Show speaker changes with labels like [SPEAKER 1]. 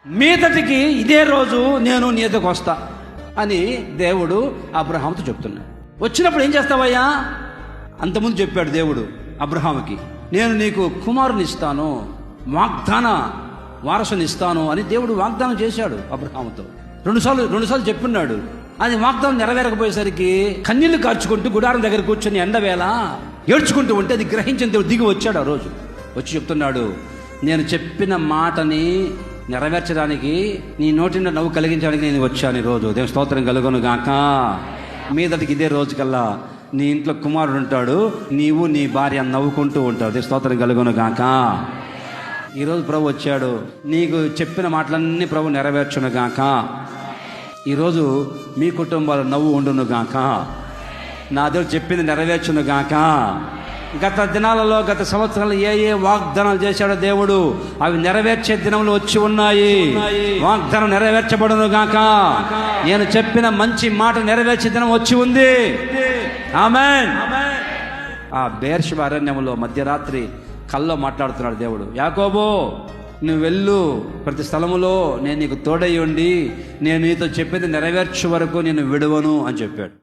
[SPEAKER 1] మీదటికి ఇదే రోజు నేను నీ ఎద్దకు వస్తా అని దేవుడు అబ్రహాముతో చెప్తున్నాడు. వచ్చినప్పుడు ఏం చేస్తావయ్యా? అంతకుముందు చెప్పాడు దేవుడు అబ్రహాముకి, నేను నీకు కుమారుని ఇస్తాను, వాగ్దాన వారసుని ఇస్తాను అని దేవుడు వాగ్దానం చేశాడు అబ్రహాముతో. రెండుసార్లు చెప్పున్నాడు. అది వాగ్దానం నెరవేరకపోయేసరికి కన్నీళ్లు కార్చుకుంటూ గుడారం దగ్గర కూర్చొని ఎండవేళ ఏడ్చుకుంటూ ఉంటే అది గ్రహించిన దేవుడు దిగి వచ్చాడు. ఆ రోజు వచ్చి చెప్తున్నాడు, నేను చెప్పిన మాటని నెరవేర్చడానికి, నీ నోటి నవ్వు కలిగించడానికి నేను వచ్చాను ఈరోజు. దేవుని స్తోత్రం కలుగును గాక. మీదటికి ఇదే రోజు కల్లా నీ ఇంట్లో కుమారుడు ఉంటాడు, నీవు నీ భార్య నవ్వుకుంటూ ఉంటావు. దేవుని స్తోత్రం కలుగును గాక. ఈరోజు ప్రభు వచ్చాడు, నీకు చెప్పిన మాటలన్నీ ప్రభు నెరవేర్చును గాక. ఈరోజు మీ కుటుంబాలు నవ్వు ఉండును గాక. నా దేవుడు చెప్పింది నెరవేర్చును గాక. గత దినాలలో, గత సంవత్సరాలు ఏ వాగ్దానాలు చేశాడో దేవుడు, అవి నెరవేర్చే దినములు వచ్చి ఉన్నాయి. వాగ్దానం నెరవేర్చబడును గాక. నేను చెప్పిన మంచి మాట నెరవేర్చే దినం వచ్చి ఉంది. ఆమేన్. ఆ బెయేర్షెబా అరణ్యములో మధ్యరాత్రి కల్లో మాట్లాడుతున్నాడు దేవుడు, యాకోబు నువ్వు వెళ్ళు, ప్రతి స్థలములో నేను నీకు తోడై ఉండి నేను నీతో చెప్పేది నెరవేర్చే వరకు నేను విడువను అని చెప్పాడు.